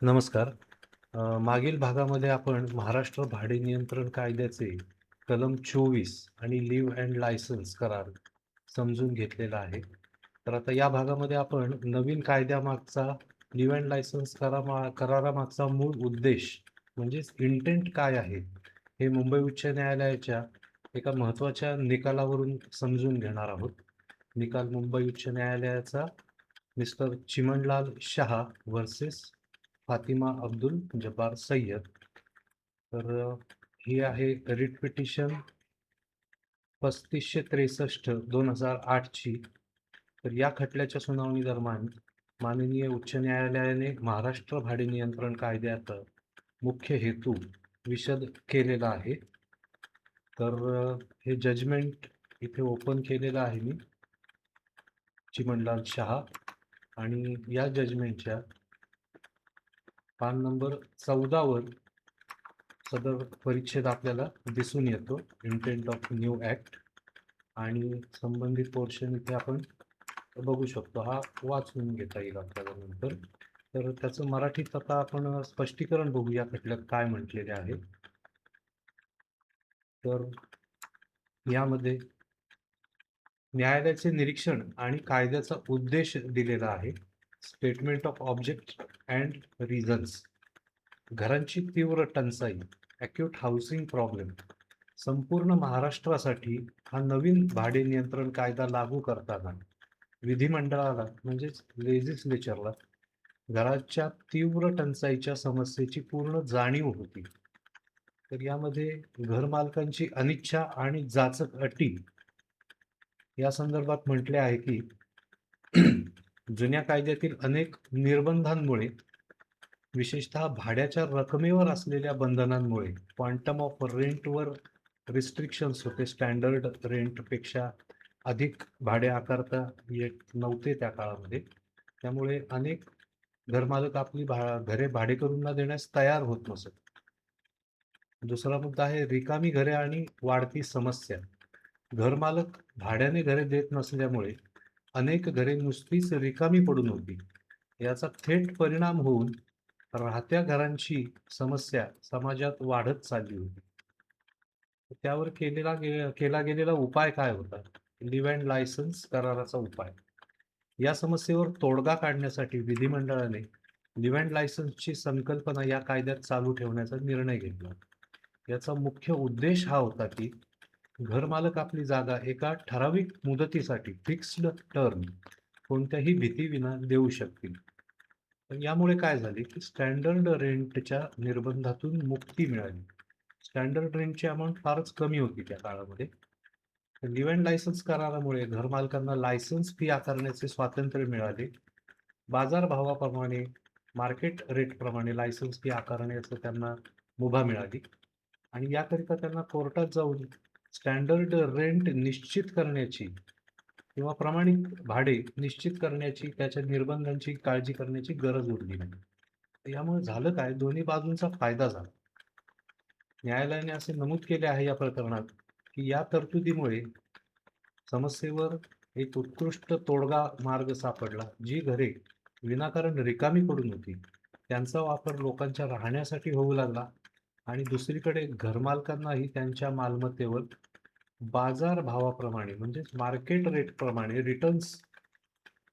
नमस्कार. मागील भागामध्ये आपण महाराष्ट्र भाडे नियंत्रण कायद्याचे कलम 24 आणि लिव्ह अँड लायसन्स करार समजून घेतलेला आहे. तर आता या भागामध्ये आपण नवीन कायद्यामागचा लिव्ह अँड लायसन्स करारामागचा मूळ उद्देश म्हणजेच इंटेंट काय आहे, हे मुंबई उच्च न्यायालयाच्या एका महत्त्वाच्या निकालावरून समजून घेणार आहोत. निकाल मुंबई उच्च न्यायालयाचा मिस्टर चिमणलाल शहा वर्सेस फातिमा अब्दुल जब्बार सय्यद. तर ही आहे रिट पिटिशन 3563/2008 ची. तर या खटल्याच्या सुनावणी दरम्यान माननीय उच्च न्यायालयाने महाराष्ट्र भाडे नियंत्रण कायद्याचा मुख्य हेतू विशद केलेला आहे. तर हे जजमेंट इथे ओपन केलेलं आहे मी, चिमणलाल शहा, आणि या जजमेंटच्या पान नंबर 14 वर सदर परिच्छेद आपल्याला दिसून येतो, इंटेंट ऑफ न्यू ऍक्ट, आणि संबंधित पोर्शन इथे आपण बघू शकतो. हा वाचून घेता येईल आपल्याला नंतर. तर त्याचं मराठीत आता आपण स्पष्टीकरण बघू या खटल्यात काय म्हटलेले आहे. तर यामध्ये न्यायालयाचे निरीक्षण आणि कायद्याचा उद्देश दिलेला आहे. Statement of object and reasons. घरांची तीव्र टंचाई, अॅक्यूट हाऊसिंग प्रॉब्लेम. संपूर्ण महाराष्ट्रासाठी हा नवीन भाडे नियंत्रण कायदा लागू करताना विधिमंडळाला म्हणजेच लेजिस्लेचरला घराच्या तीव्र टंचाईच्या समस्येची पूर्ण जाणीव होती. तर यामध्ये घरमालकांची अनिच्छा आणि जाचक अटी या संदर्भात म्हटले आहे की जुन्या कायद्यातील अनेक निर्बंधांमुळे, विशेषतः भाड्याच्या रकमेवर असलेल्या बंधनांमुळे, क्वांटम ऑफ रेंटवर रिस्ट्रिक्शन्स होते. स्टँडर्ड रेंटपेक्षा अधिक भाडे आकारता येत नव्हते त्या काळामध्ये. त्यामुळे अनेक घरमालक आपली घरे भाडेकरूंना देण्यास तयार होत नसत. दुसरा मुद्दा आहे रिकामी घरे आणि वाढती समस्या. घरमालक भाड्याने घरे देत नसल्यामुळे अनेक घरे नुसतीच रिकामी पडून होती. याचा थेट परिणाम होऊन राहत्या घरांची समस्या समाजात वाढत चालली होती. त्यावर केला गेलेला उपाय काय होता? लिव्ह अँड लायसन्स कराराचा उपाय. या समस्येवर तोडगा काढण्यासाठी विधिमंडळाने लिव्ह अँड लायसन्सची संकल्पना या कायद्यात चालू ठेवण्याचा निर्णय घेतला. याचा मुख्य उद्देश हा होता की घरमालक आपली जागा एका ठराविक मुदतीसाठी, फिक्स्ड टर्म, कोणत्याही भीतीविना देऊ शकतील. तर यामुळे काय झाले की स्टँडर्ड रेंटच्या निर्बंधातून मुक्ती मिळाली. स्टँडर्ड रेंटची अमाऊंट फारच कमी होती त्या काळामध्ये. लिव्ह अँड लायसन्स करारामुळे घरमालकांना लायसन्स फी आकारण्याचे स्वातंत्र्य मिळाले. बाजारभावाप्रमाणे, मार्केट रेटप्रमाणे लायसन्स फी आकारण्याचं त्यांना मुभा मिळाली. आणि याकरिता त्यांना कोर्टात जाऊन स्टँडर्ड रेंट निश्चित करण्याची किंवा प्रमाणित भाडे निश्चित करण्याची, त्याच्या निर्बंधांची काळजी करण्याची गरज उरली नाही. यामुळे झालं काय, दोन्ही बाजूंचा फायदा झाला. न्यायालयाने असे नमूद केले आहे या प्रकरणात की या तरतुदीमुळे समस्येवर एक उत्कृष्ट तोडगा मार्ग सापडला. जी घरे विनाकारण रिकामी पडून होती त्यांचा वापर लोकांच्या राहण्यासाठी होऊ लागला, आणि दुसरीकडे घरमालकांनाही त्यांच्या मालमत्तेवर बाजार भावाप्रमाणे म्हणजेच मार्केट रेट प्रमाणे रिटर्न्स,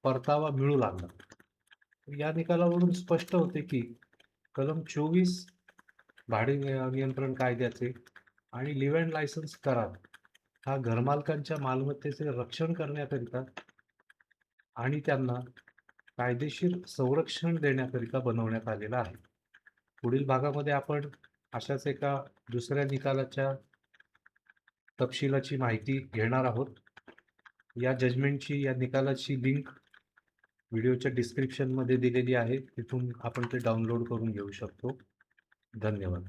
परतावा मिळू लागला. या निकालावरून स्पष्ट होते की कलम 24 भाडे नियंत्रण कायद्याचे आणि लिव्ह अँड लायसन्स करार हा घरमालकांच्या मालमत्तेचे रक्षण करण्याकरिता आणि त्यांना कायदेशीर संरक्षण देण्याकरिता बनवण्यात आलेला आहे. पुढील भागामध्ये आपण अशाच एका दुसऱ्या निकालाच्या तपशिलाची माहिती घेणार आहोत. या जजमेंटची, या निकालाची लिंक व्हिडिओच्या डिस्क्रिप्शनमध्ये दिलेली आहे. तिथून आपण ते डाउनलोड करून घेऊ शकतो. धन्यवाद.